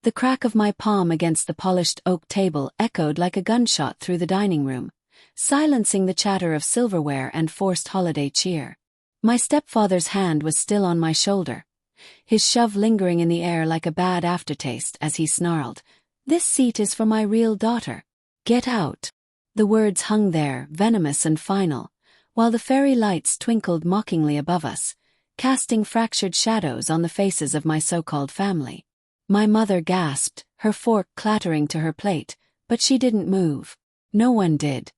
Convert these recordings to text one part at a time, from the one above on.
The crack of my palm against the polished oak table echoed like a gunshot through the dining room, silencing the chatter of silverware and forced holiday cheer. My stepfather's hand was still on my shoulder, his shove lingering in the air like a bad aftertaste as he snarled, "This seat is for my real daughter. Get out." The words hung there, venomous and final, while the fairy lights twinkled mockingly above us, casting fractured shadows on the faces of my so-called family. My mother gasped, her fork clattering to her plate, but she didn't move. No one did.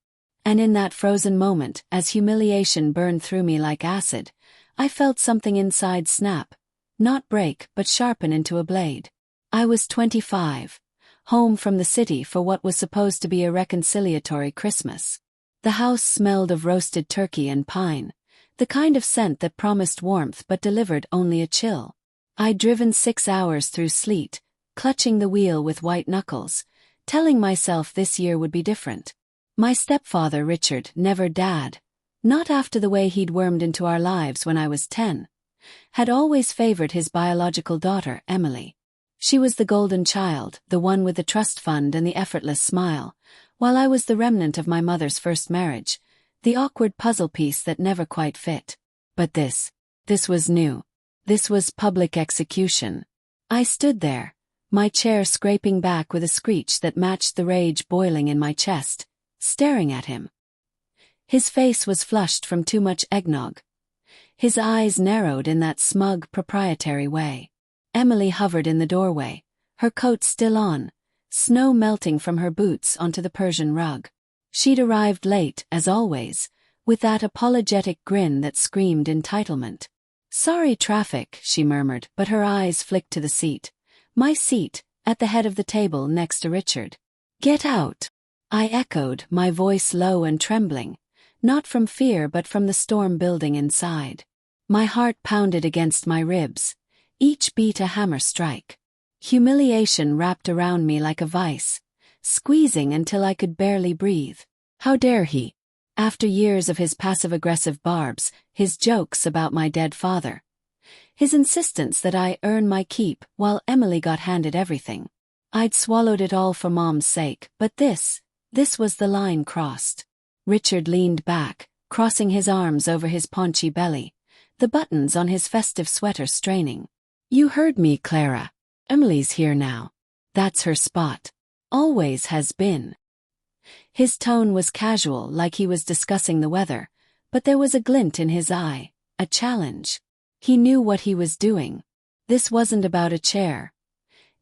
And in that frozen moment, as humiliation burned through me like acid, I felt something inside snap, not break but sharpen into a blade. I was 25, home from the city for what was supposed to be a reconciliatory Christmas. The house smelled of roasted turkey and pine, the kind of scent that promised warmth but delivered only a chill. I'd driven 6 hours through sleet, clutching the wheel with white knuckles, telling myself this year would be different. My stepfather Richard, never Dad, not after the way he'd wormed into our lives when I was 10, had always favored his biological daughter, Emily. She was the golden child, the one with the trust fund and the effortless smile, while I was the remnant of my mother's first marriage, the awkward puzzle piece that never quite fit. But this was new. This was public execution. I stood there, my chair scraping back with a screech that matched the rage boiling in my chest, staring at him. His face was flushed from too much eggnog. His eyes narrowed in that smug, proprietary way. Emily hovered in the doorway, her coat still on, snow melting from her boots onto the Persian rug. She'd arrived late, as always, with that apologetic grin that screamed entitlement. "Sorry, traffic," she murmured, but her eyes flicked to the seat. My seat, at the head of the table next to Richard. "Get out," I echoed, my voice low and trembling, not from fear but from the storm building inside. My heart pounded against my ribs, each beat a hammer strike. Humiliation wrapped around me like a vice, squeezing until I could barely breathe. How dare he? After years of his passive-aggressive barbs, his jokes about my dead father, his insistence that I earn my keep while Emily got handed everything. I'd swallowed it all for Mom's sake, but this was the line crossed. Richard leaned back, crossing his arms over his paunchy belly, the buttons on his festive sweater straining. "You heard me, Clara. Emily's here now. That's her spot. Always has been." His tone was casual, like he was discussing the weather, but there was a glint in his eye, a challenge. He knew what he was doing. This wasn't about a chair.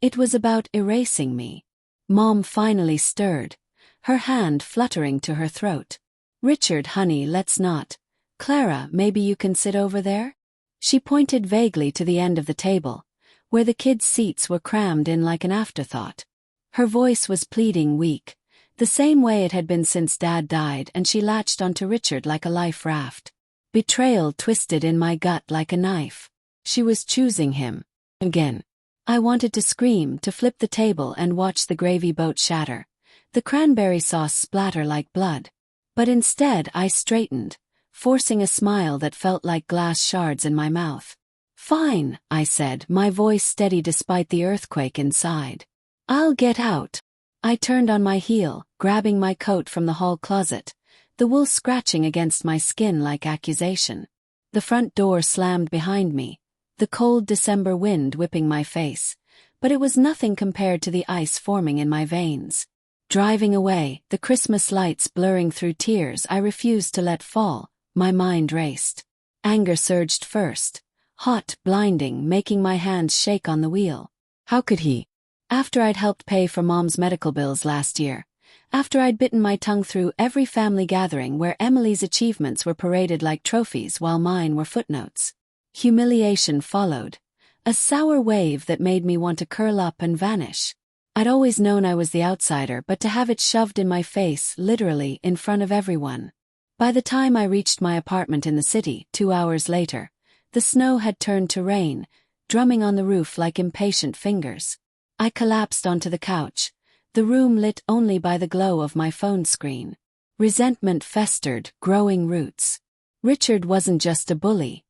It was about erasing me. Mom finally stirred, her hand fluttering to her throat. "Richard, honey, let's not. Clara, maybe you can sit over there?" She pointed vaguely to the end of the table, where the kids' seats were crammed in like an afterthought. Her voice was pleading, weak, the same way it had been since Dad died, and she latched onto Richard like a life raft. Betrayal twisted in my gut like a knife. She was choosing him. Again. I wanted to scream, to flip the table and watch the gravy boat shatter, the cranberry sauce splatter like blood. But instead I straightened, forcing a smile that felt like glass shards in my mouth. "Fine," I said, my voice steady despite the earthquake inside. "I'll get out." I turned on my heel, grabbing my coat from the hall closet, the wool scratching against my skin like accusation. The front door slammed behind me, the cold December wind whipping my face, but it was nothing compared to the ice forming in my veins. Driving away, the Christmas lights blurring through tears I refused to let fall, my mind raced. Anger surged first, hot, blinding, making my hands shake on the wheel. How could he? After I'd helped pay for Mom's medical bills last year, after I'd bitten my tongue through every family gathering where Emily's achievements were paraded like trophies while mine were footnotes. Humiliation followed, a sour wave that made me want to curl up and vanish. I'd always known I was the outsider, but to have it shoved in my face, literally, in front of everyone. By the time I reached my apartment in the city, 2 hours later, the snow had turned to rain, drumming on the roof like impatient fingers. I collapsed onto the couch, the room lit only by the glow of my phone screen. Resentment festered, growing roots. Richard wasn't just a bully.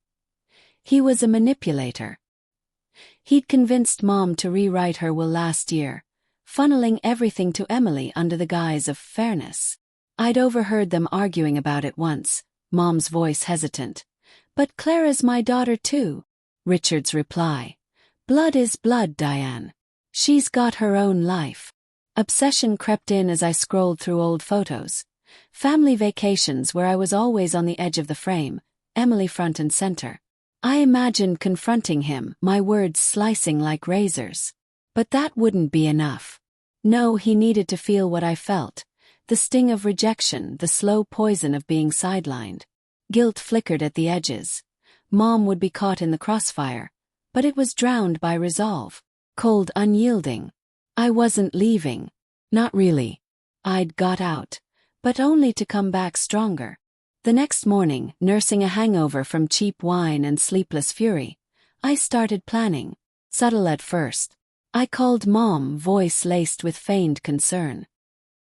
He was a manipulator. He'd convinced Mom to rewrite her will last year, funneling everything to Emily under the guise of fairness. I'd overheard them arguing about it once, Mom's voice hesitant. "But Clara's my daughter too." Richard's reply. "Blood is blood, Diane. She's got her own life." Obsession crept in as I scrolled through old photos. Family vacations where I was always on the edge of the frame, Emily front and center. I imagined confronting him, my words slicing like razors. But that wouldn't be enough. No, he needed to feel what I felt. The sting of rejection, the slow poison of being sidelined. Guilt flickered at the edges. Mom would be caught in the crossfire, but it was drowned by resolve. Cold, unyielding. I wasn't leaving. Not really. I'd got out, but only to come back stronger. The next morning, nursing a hangover from cheap wine and sleepless fury, I started planning. Subtle at first. I called Mom, voice laced with feigned concern.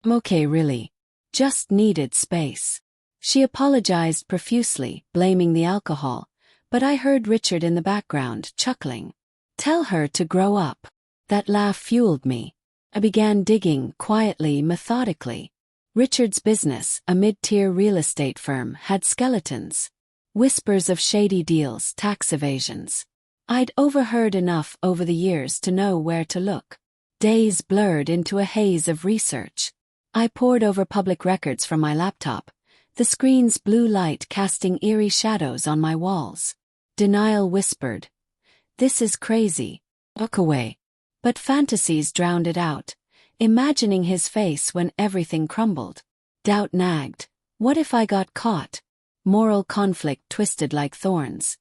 "I'm okay, really. Just needed space." She apologized profusely, blaming the alcohol, but I heard Richard in the background, chuckling. "Tell her to grow up." That laugh fueled me. I began digging, quietly, methodically. Richard's business, a mid-tier real estate firm, had skeletons. Whispers of shady deals, tax evasions. I'd overheard enough over the years to know where to look. Days blurred into a haze of research. I pored over public records from my laptop, the screen's blue light casting eerie shadows on my walls. Denial whispered, "This is crazy. Look away." But fantasies drowned it out, imagining his face when everything crumbled. Doubt nagged. What if I got caught? Moral conflict twisted like thorns.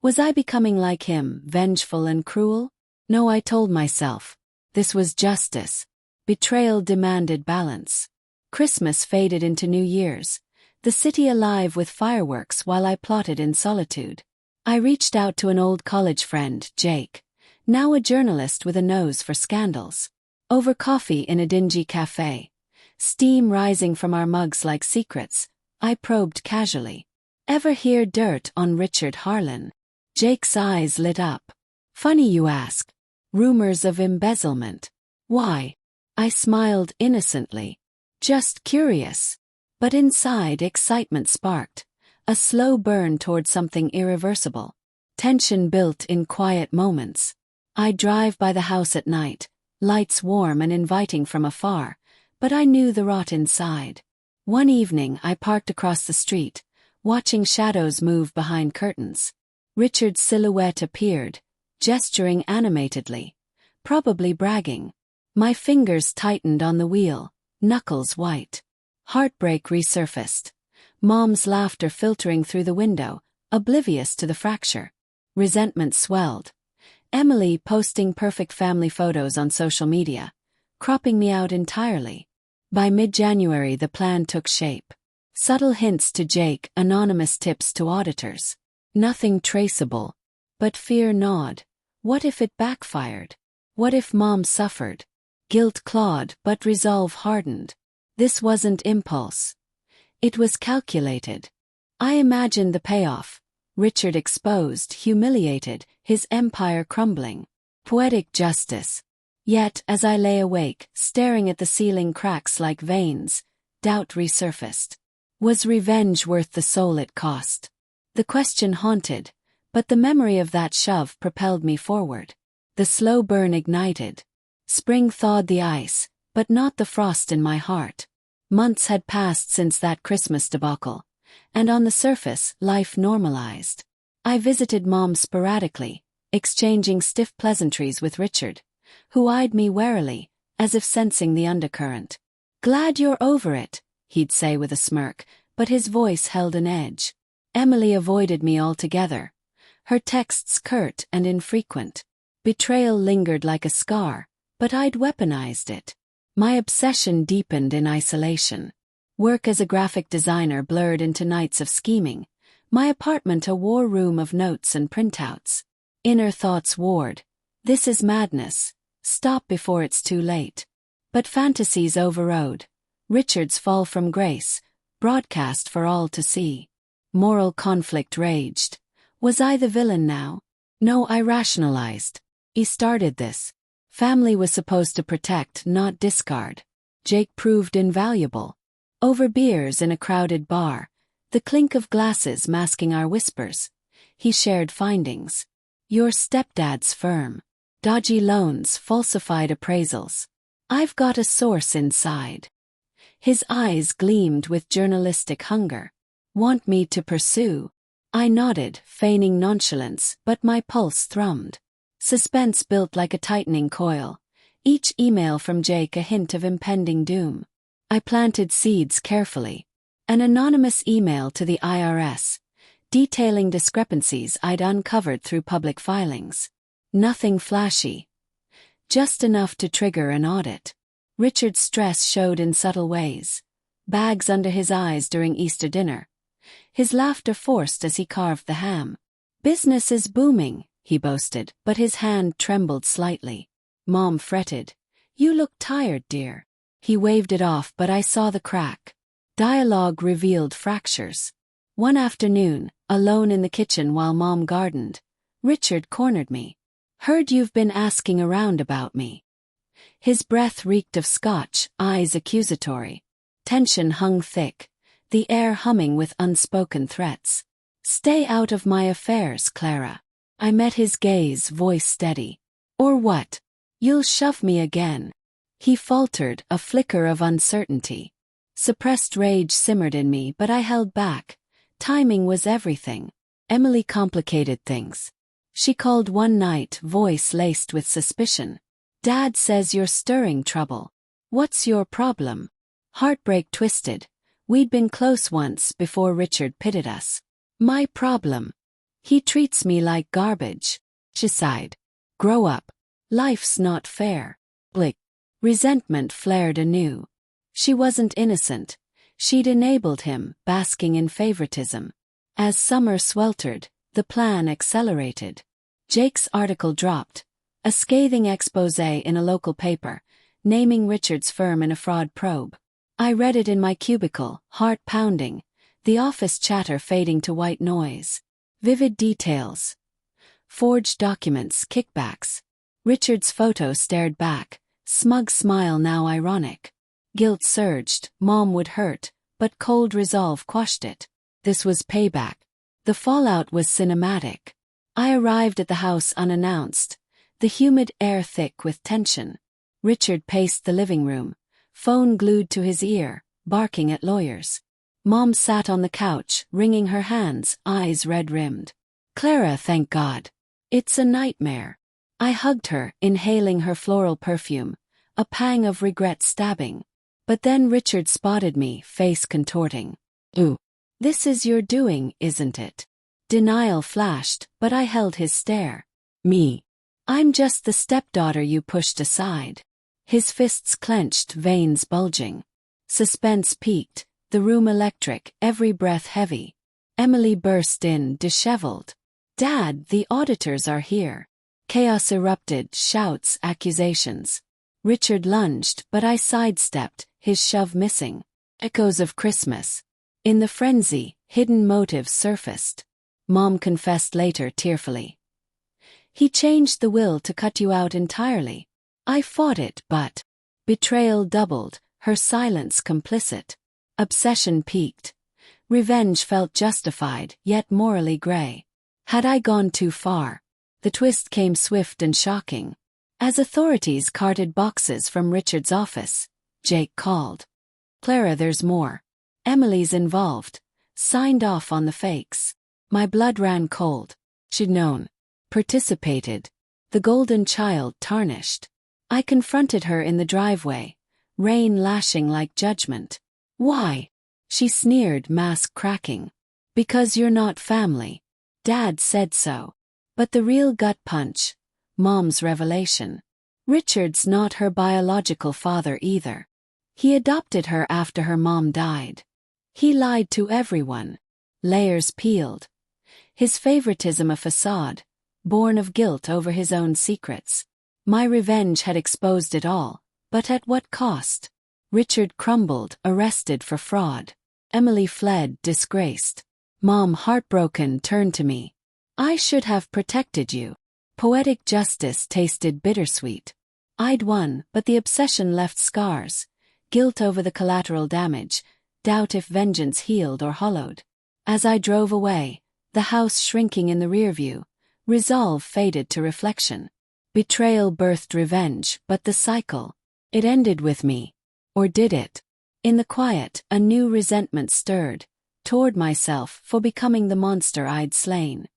Was I becoming like him, vengeful and cruel? No, I told myself. This was justice. Betrayal demanded balance. Christmas faded into New Year's, the city alive with fireworks while I plotted in solitude. I reached out to an old college friend, Jake, now a journalist with a nose for scandals. Over coffee in a dingy cafe, steam rising from our mugs like secrets, I probed casually. "Ever hear dirt on Richard Harlan?" Jake's eyes lit up. "Funny you ask. Rumors of embezzlement." "Why?" I smiled innocently. "Just curious." But inside, excitement sparked. A slow burn toward something irreversible. Tension built in quiet moments. I drive by the house at night, lights warm and inviting from afar, but I knew the rot inside. One evening I parked across the street, watching shadows move behind curtains. Richard's silhouette appeared, gesturing animatedly, probably bragging. My fingers tightened on the wheel, knuckles white. Heartbreak resurfaced. Mom's laughter filtering through the window, oblivious to the fracture. Resentment swelled. Emily posting perfect family photos on social media, cropping me out entirely. By mid-January the plan took shape. Subtle hints to Jake, anonymous tips to auditors. Nothing traceable. But fear gnawed. What if it backfired? What if Mom suffered? Guilt clawed, but resolve hardened. This wasn't impulse. It was calculated. I imagined the payoff. Richard exposed, humiliated, his empire crumbling. Poetic justice. Yet, as I lay awake, staring at the ceiling cracks like veins, doubt resurfaced. Was revenge worth the soul it cost? The question haunted, but the memory of that shove propelled me forward. The slow burn ignited. Spring thawed the ice, but not the frost in my heart. Months had passed since that Christmas debacle, and on the surface, life normalized. I visited Mom sporadically, exchanging stiff pleasantries with Richard, who eyed me warily, as if sensing the undercurrent. "Glad you're over it," he'd say with a smirk, but his voice held an edge. Emily avoided me altogether, her texts curt and infrequent. Betrayal lingered like a scar, but I'd weaponized it. My obsession deepened in isolation. Work as a graphic designer blurred into nights of scheming, my apartment a war room of notes and printouts. Inner thoughts warred. "This is madness. Stop before it's too late." But fantasies overrode. Richard's fall from grace, broadcast for all to see. Moral conflict raged. Was I the villain now? No, I rationalized. He started this. Family was supposed to protect, not discard. Jake proved invaluable. Over beers in a crowded bar, the clink of glasses masking our whispers, he shared findings. Your stepdad's firm. Dodgy loans, falsified appraisals. I've got a source inside. His eyes gleamed with journalistic hunger. Want me to pursue? I nodded, feigning nonchalance, but my pulse thrummed. Suspense built like a tightening coil, each email from Jake a hint of impending doom. I planted seeds carefully. An anonymous email to the IRS, detailing discrepancies I'd uncovered through public filings. Nothing flashy. Just enough to trigger an audit. Richard's stress showed in subtle ways. Bags under his eyes during Easter dinner. His laughter forced as he carved the ham. Business is booming, he boasted, but his hand trembled slightly. Mom fretted. You look tired, dear. He waved it off, but I saw the crack. Dialogue revealed fractures. One afternoon, alone in the kitchen while Mom gardened, Richard cornered me. Heard you've been asking around about me. His breath reeked of scotch, eyes accusatory. Tension hung thick, the air humming with unspoken threats. Stay out of my affairs, Clara. I met his gaze, voice steady. Or what? You'll shove me again. He faltered, a flicker of uncertainty. Suppressed rage simmered in me, but I held back. Timing was everything. Emily complicated things. She called one night, voice laced with suspicion. Dad says you're stirring trouble. What's your problem? Heartbreak twisted. We'd been close once before Richard pitted us. My problem? He treats me like garbage. She sighed. Grow up. Life's not fair. Blick. Resentment flared anew. She wasn't innocent. She'd enabled him, basking in favoritism. As summer sweltered, the plan accelerated. Jake's article dropped. A scathing exposé in a local paper, naming Richard's firm in a fraud probe. I read it in my cubicle, heart pounding, the office chatter fading to white noise. Vivid details. Forged documents, kickbacks. Richard's photo stared back, smug smile now ironic. Guilt surged, Mom would hurt, but cold resolve quashed it. This was payback. The fallout was cinematic. I arrived at the house unannounced, the humid air thick with tension. Richard paced the living room, phone glued to his ear, barking at lawyers. Mom sat on the couch, wringing her hands, eyes red-rimmed. Clara, thank God. It's a nightmare. I hugged her, inhaling her floral perfume, a pang of regret stabbing. But then Richard spotted me, face contorting. Ooh. This is your doing, isn't it? Denial flashed, but I held his stare. Me. I'm just the stepdaughter you pushed aside. His fists clenched, veins bulging. Suspense peaked, the room electric, every breath heavy. Emily burst in, disheveled. Dad, the auditors are here. Chaos erupted, shouts, accusations. Richard lunged, but I sidestepped, his shove missing. Echoes of Christmas. In the frenzy, hidden motives surfaced. Mom confessed later tearfully. He changed the will to cut you out entirely. I fought it, but betrayal doubled, her silence complicit. Obsession peaked. Revenge felt justified, yet morally gray. Had I gone too far? The twist came swift and shocking. As authorities carted boxes from Richard's office, Jake called. Clara, there's more. Emily's involved. Signed off on the fakes. My blood ran cold. She'd known. Participated. The golden child tarnished. I confronted her in the driveway, rain lashing like judgment. Why? She sneered, mask cracking. Because you're not family. Dad said so. But the real gut punch. Mom's revelation. Richard's not her biological father either. He adopted her after her mom died. He lied to everyone. Layers peeled. His favoritism a facade, born of guilt over his own secrets. My revenge had exposed it all, but at what cost? Richard crumbled, arrested for fraud. Emily fled, disgraced. Mom, heartbroken, turned to me. I should have protected you. Poetic justice tasted bittersweet. I'd won, but the obsession left scars. Guilt over the collateral damage, doubt if vengeance healed or hollowed. As I drove away, the house shrinking in the rear view, resolve faded to reflection. Betrayal birthed revenge, but the cycle, it ended with me. Or did it? In the quiet, a new resentment stirred, toward myself for becoming the monster I'd slain.